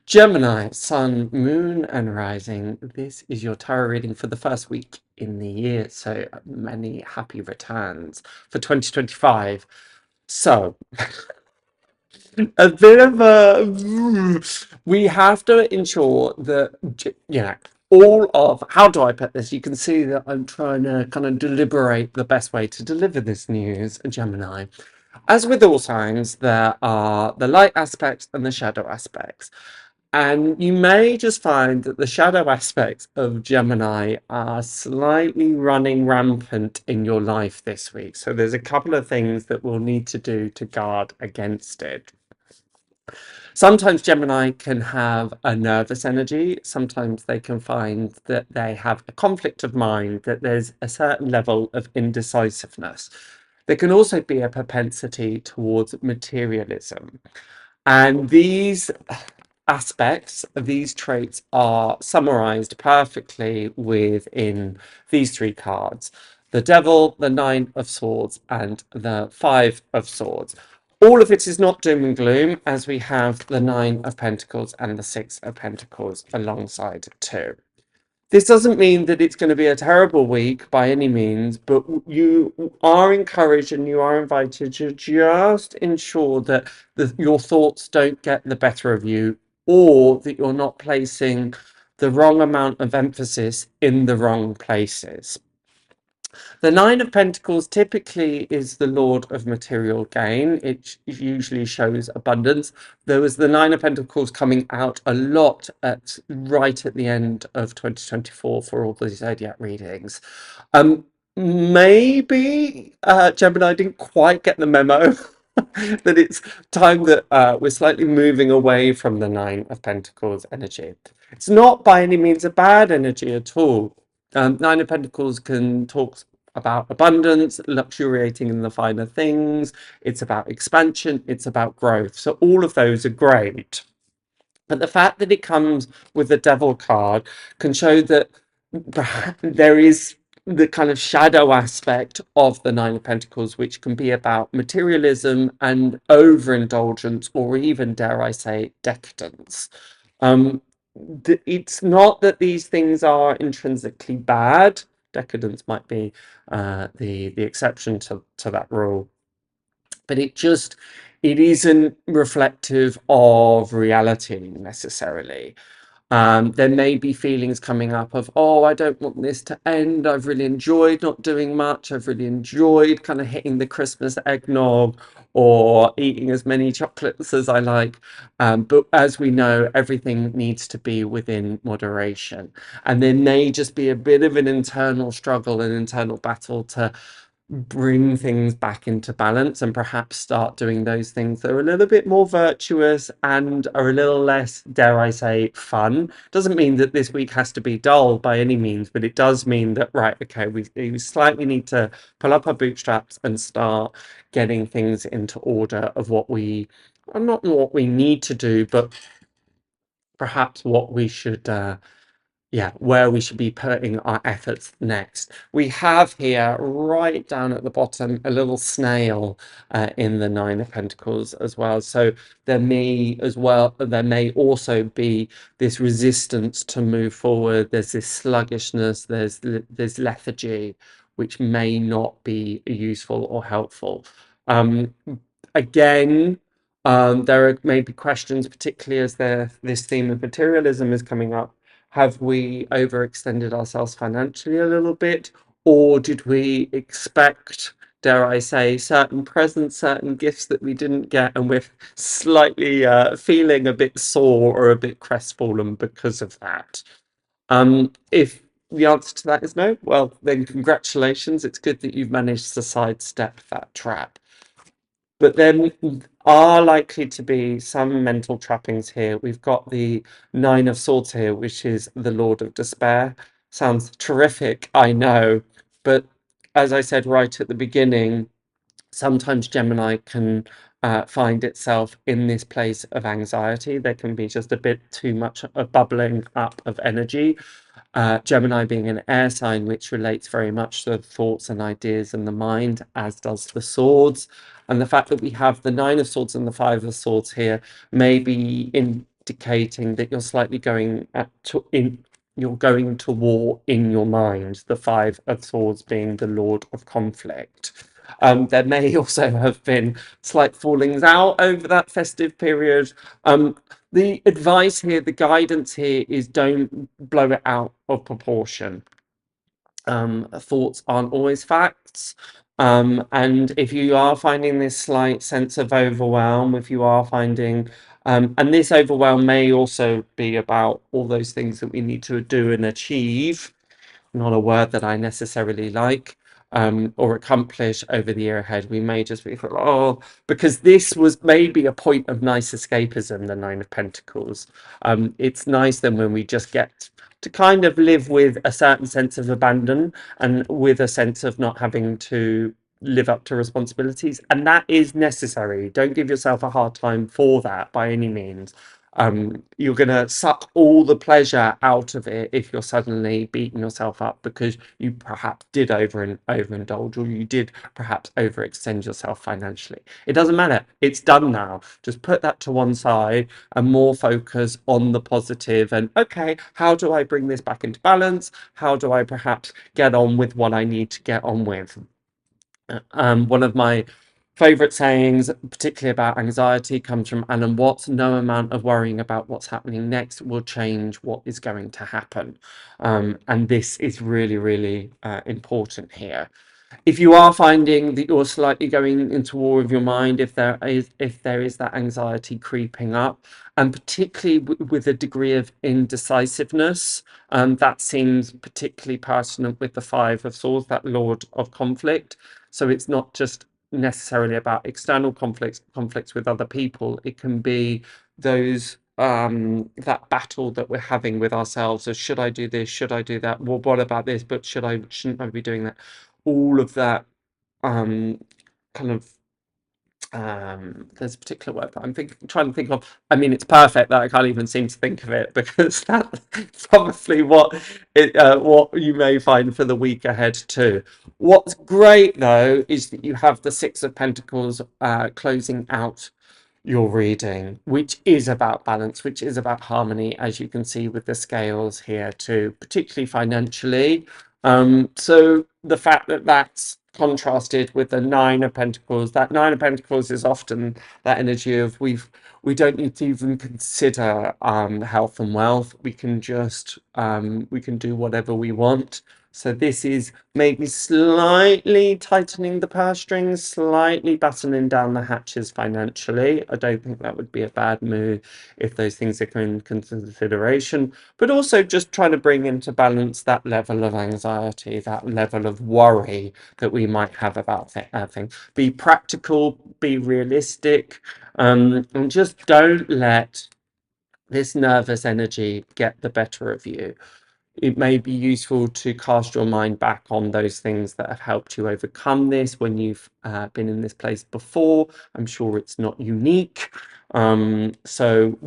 Gemini, Sun, Moon, and Rising. This is your tarot reading for the first week in the year. So many happy returns for 2025. So, a bit of a. We have to ensure that, all of. How do I put this? You can see that I'm trying to kind of deliberate the best way to deliver this news, Gemini. As with all signs, there are the light aspects and the shadow aspects. And you may just find that the shadow aspects of Gemini are slightly running rampant in your life this week. So there's a couple of things that we'll need to do to guard against it. Sometimes Gemini can have a nervous energy. Sometimes they can find that they have a conflict of mind, that there's a certain level of indecisiveness. There can also be a propensity towards materialism. And these aspects of these traits are summarized perfectly within these three cards: the Devil, the Nine of Swords, and the Five of Swords. All of it is not doom and gloom, as we have the Nine of Pentacles and the Six of Pentacles alongside too. This doesn't mean that it's going to be a terrible week by any means, but you are encouraged and you are invited to just ensure that your thoughts don't get the better of you, or that you're not placing the wrong amount of emphasis in the wrong places. The Nine of Pentacles typically is the Lord of material gain. It usually shows abundance. There was the Nine of Pentacles coming out a lot right at the end of 2024 for all the zodiac readings. Maybe Gemini didn't quite get the memo that it's time that we're slightly moving away from the Nine of Pentacles energy. It's not by any means a bad energy at all. Nine of Pentacles can talk about abundance, luxuriating in the finer things. It's about expansion. It's about growth. So all of those are great. But the fact that it comes with the Devil card can show that there is the kind of shadow aspect of the Nine of Pentacles, which can be about materialism and overindulgence, or even, dare I say, decadence. It's not that these things are intrinsically bad. Decadence might be the exception to that rule, but it isn't reflective of reality necessarily. There may be feelings coming up of, oh, I don't want this to end. I've really enjoyed not doing much. I've really enjoyed kind of hitting the Christmas eggnog or eating as many chocolates as I like. But as we know, everything needs to be within moderation. And there may just be a bit of an internal struggle, an internal battle to bring things back into balance and perhaps start doing those things that are a little bit more virtuous and are a little less, dare I say, fun. Doesn't mean that this week has to be dull by any means, but it does mean that, right, okay, we slightly need to pull up our bootstraps and start getting things into order of what we, not what we need to do, but perhaps what we should where we should be putting our efforts next. We have here, right down at the bottom, a little snail in the Nine of Pentacles as well. So there may also be this resistance to move forward. There's this sluggishness. There's lethargy, which may not be useful or helpful. Again, there are maybe questions, particularly as this theme of materialism is coming up. Have we overextended ourselves financially a little bit? Or did we expect, dare I say, certain presents, certain gifts that we didn't get, and we're slightly feeling a bit sore or a bit crestfallen because of that? If the answer to that is no, well, then congratulations. It's good that you've managed to sidestep that trap. But there are likely to be some mental trappings here. We've got the Nine of Swords here, which is the Lord of Despair. Sounds terrific, I know. But as I said right at the beginning, sometimes Gemini can find itself in this place of anxiety. There can be just a bit too much a bubbling up of energy. Gemini being an air sign, which relates very much to thoughts and ideas and the mind, as does the swords. And the fact that we have the Nine of Swords and the Five of Swords here may be indicating that you're slightly going you're going to war in your mind, the Five of Swords being the Lord of Conflict. There may also have been slight fallings out over that festive period. The advice here, the guidance here is don't blow it out of proportion. Thoughts aren't always facts. And if you are finding this slight sense of overwhelm, if you are finding, and this overwhelm may also be about all those things that we need to do and achieve, not a word that I necessarily like, or accomplish over the year ahead. We may just be, oh, because this was maybe a point of nice escapism, the Nine of Pentacles. It's nice then when we just get to kind of live with a certain sense of abandon and with a sense of not having to live up to responsibilities. And that is necessary. Don't give yourself a hard time for that by any means. You're going to suck all the pleasure out of it if you're suddenly beating yourself up because you perhaps did overindulge, or you did perhaps overextend yourself financially. It doesn't matter. It's done now. Just put that to one side and more focus on the positive. And okay, how do I bring this back into balance? How do I perhaps get on with what I need to get on with? One of my favorite sayings, particularly about anxiety, comes from Alan Watts: no amount of worrying about what's happening next will change what is going to happen. And this is really, really important here. If you are finding that you're slightly going into war with your mind, if there is that anxiety creeping up, and particularly with a degree of indecisiveness, that seems particularly pertinent with the Five of Swords, that Lord of Conflict. So it's not just necessarily about external conflicts with other people. It can be those that battle that we're having with ourselves of, should I do this, should I do that, well, what about this, but shouldn't I be doing that? All of that kind of there's a particular word that I'm trying to think of. I mean, it's perfect that I can't even seem to think of it, because that's probably what you may find for the week ahead too. What's great though is that you have the Six of Pentacles closing out your reading, which is about balance, which is about harmony, as you can see with the scales here too, particularly financially. So the fact that that's contrasted with the Nine of Pentacles, that Nine of Pentacles is often that energy of we don't need to even consider health and wealth. We can just we can do whatever we want. So this is maybe slightly tightening the purse strings, slightly battening down the hatches financially. I don't think that would be a bad move if those things are in consideration, but also just trying to bring into balance that level of anxiety, that level of worry that we might have about things. Be practical, be realistic, and just don't let this nervous energy get the better of you. It may be useful to cast your mind back on those things that have helped you overcome this when you've been in this place before. I'm sure it's not unique. So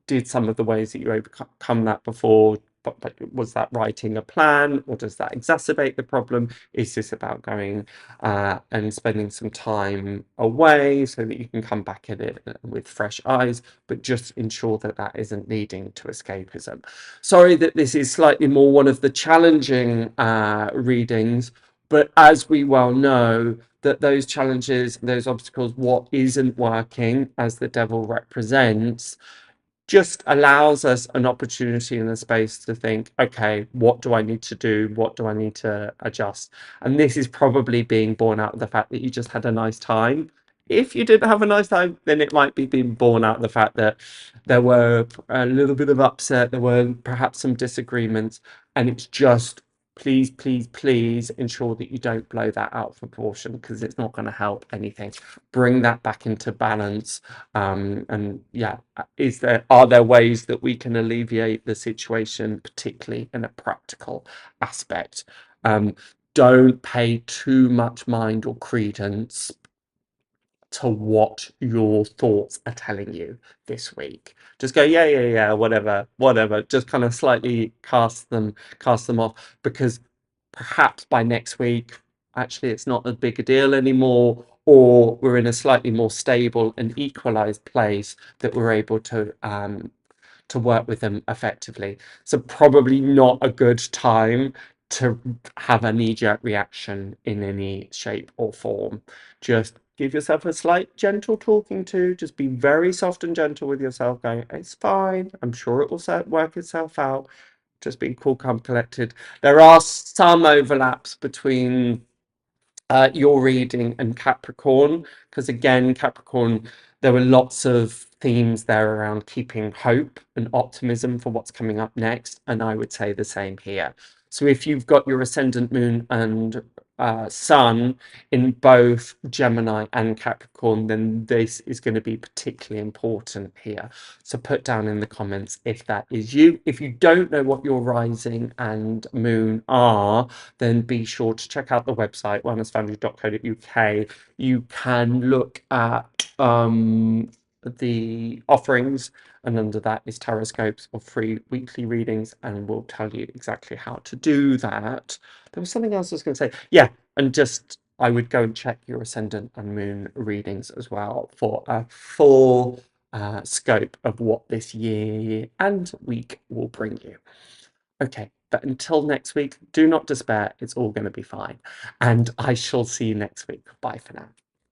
did some of the ways that you overcome that before, but was that writing a plan, or does that exacerbate the problem? Is this about going and spending some time away so that you can come back at it with fresh eyes, but just ensure that that isn't leading to escapism? Sorry that this is slightly more one of the challenging readings, but as we well know, that those challenges, those obstacles, what isn't working, as the devil represents, just allows us an opportunity and a space to think, okay, what do I need to do? What do I need to adjust? And this is probably being born out of the fact that you just had a nice time. If you didn't have a nice time, then it might be being born out of the fact that there were a little bit of upset, there were perhaps some disagreements, and it's just, please, please, please ensure that you don't blow that out of proportion, because it's not going to help anything. Bring that back into balance. And yeah, are there ways that we can alleviate the situation, particularly in a practical aspect? Don't pay too much mind or credence to what your thoughts are telling you this week. Just go, yeah, whatever. Just kind of slightly cast them off, because perhaps by next week, actually, it's not as big a deal anymore, or we're in a slightly more stable and equalized place that we're able to to work with them effectively. So probably not a good time to have a knee-jerk reaction in any shape or form. Just give yourself a slight gentle talking to. Just be very soft and gentle with yourself, going, it's fine. I'm sure it will work itself out. Just being cool, calm, collected. There are some overlaps between your reading and Capricorn, because again, Capricorn, there were lots of themes there around keeping hope and optimism for what's coming up next, and I would say the same here. So if you've got your ascendant moon and sun in both Gemini and Capricorn, then this is going to be particularly important here. So put down in the comments if that is you. If you don't know what your rising and moon are, then be sure to check out the website, wellnessfoundry.co.uk. You can look at the offerings, and under that is Tarotscopes or free weekly readings, and we'll tell you exactly how to do that. There was something else I was going to say. Yeah, and just I would go and check your ascendant and moon readings as well for a full scope of what this year and week will bring you. Okay, but until next week, do not despair. It's all going to be fine. And I shall see you next week. Bye for now.